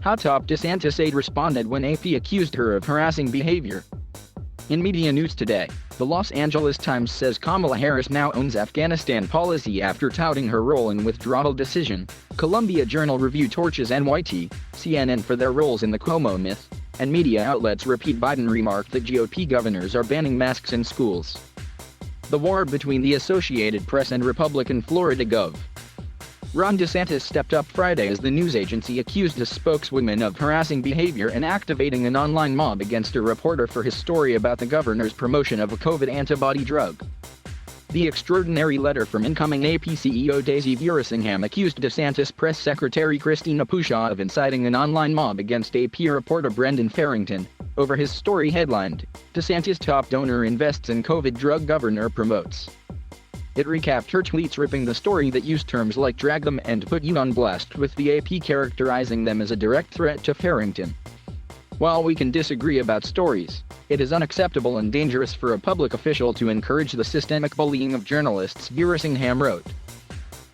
How top DeSantis aide responded when AP accused her of harassing behavior. In media news today, the Los Angeles Times says Kamala Harris now owns Afghanistan policy after touting her role in withdrawal decision. Columbia Journal Review torches NYT, CNN for their roles in the Cuomo myth, and media outlets repeat Biden remark that GOP governors are banning masks in schools. The war between the Associated Press and Republican Florida Gov.Ron DeSantis stepped up Friday as the news agency accused his spokeswoman of harassing behavior and activating an online mob against a reporter for his story about the governor's promotion of a COVID antibody drug. The extraordinary letter from incoming AP CEO Daisy Burrisingham accused DeSantis press secretary Christina Pushaw of inciting an online mob against AP reporter Brendan Farrington over his story headlined, "DeSantis top donor invests in COVID drug governor promotes." It recapped her tweets ripping the story that used terms like drag them and put you on blast, with the AP characterizing them as a direct threat to Farrington. While we can disagree about stories, it is unacceptable and dangerous for a public official to encourage the systemic bullying of journalists, Burrisingham wrote.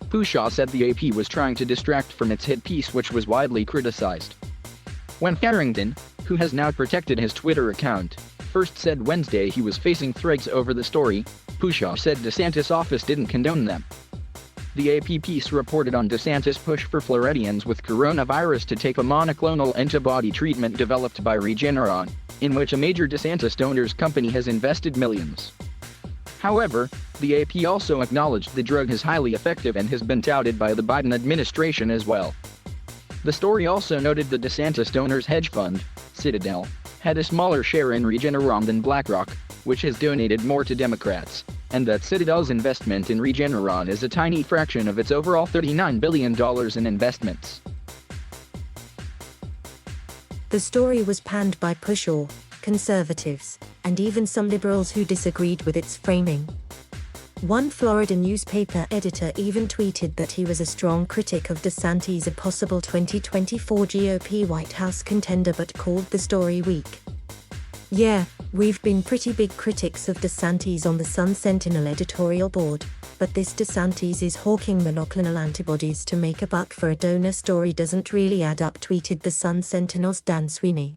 Pushaw said the AP was trying to distract from its hit piece, which was widely criticized. When Farrington, who has now protected his Twitter account, first said Wednesday he was facing threats over the story, Pushaw said DeSantis' office didn't condone them. The AP piece reported on DeSantis' push for Floridians with coronavirus to take a monoclonal antibody treatment developed by Regeneron, in which a major DeSantis donor's company has invested millions. However, the AP also acknowledged the drug is highly effective and has been touted by the Biden administration as well. The story also noted the DeSantis donor's hedge fund, Citadel, had a smaller share in Regeneron than BlackRock, which has donated more to Democrats, and that Citadel's investment in Regeneron is a tiny fraction of its overall $39 billion in investments. The story was panned by Pushaw, conservatives, and even some liberals who disagreed with its framing. One Florida newspaper editor even tweeted that he was a strong critic of DeSantis, a possible 2024 GOP White House contender, but called the story weak. "Yeah, we've been pretty big critics of DeSantis on the Sun Sentinel editorial board, but this DeSantis is hawking monoclonal antibodies to make a buck for a donor story doesn't really add up," tweeted the Sun Sentinel's Dan Sweeney.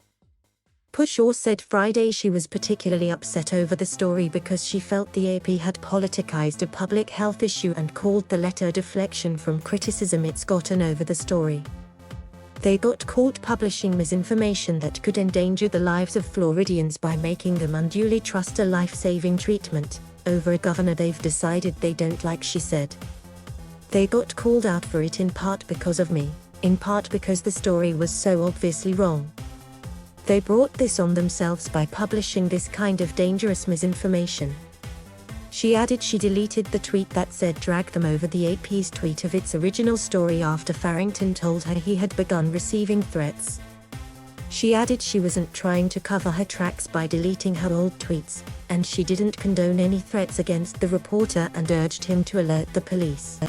Pushaw said Friday she was particularly upset over the story because she felt the AP had politicized a public health issue and called the letter a deflection from criticism it's gotten over the story. They got caught publishing misinformation that could endanger the lives of Floridians by making them unduly trust a life-saving treatment over a governor they've decided they don't like, she said. "They got called out for it in part because of me, in part because the story was so obviously wrong. They brought this on themselves by publishing this kind of dangerous misinformation." She added she deleted the tweet that said drag them over the AP's tweet of its original story after Farrington told her he had begun receiving threats. She added she wasn't trying to cover her tracks by deleting her old tweets, and she didn't condone any threats against the reporter and urged him to alert the police.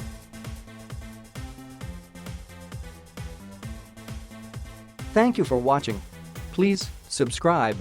Thank you for watching. Please subscribe.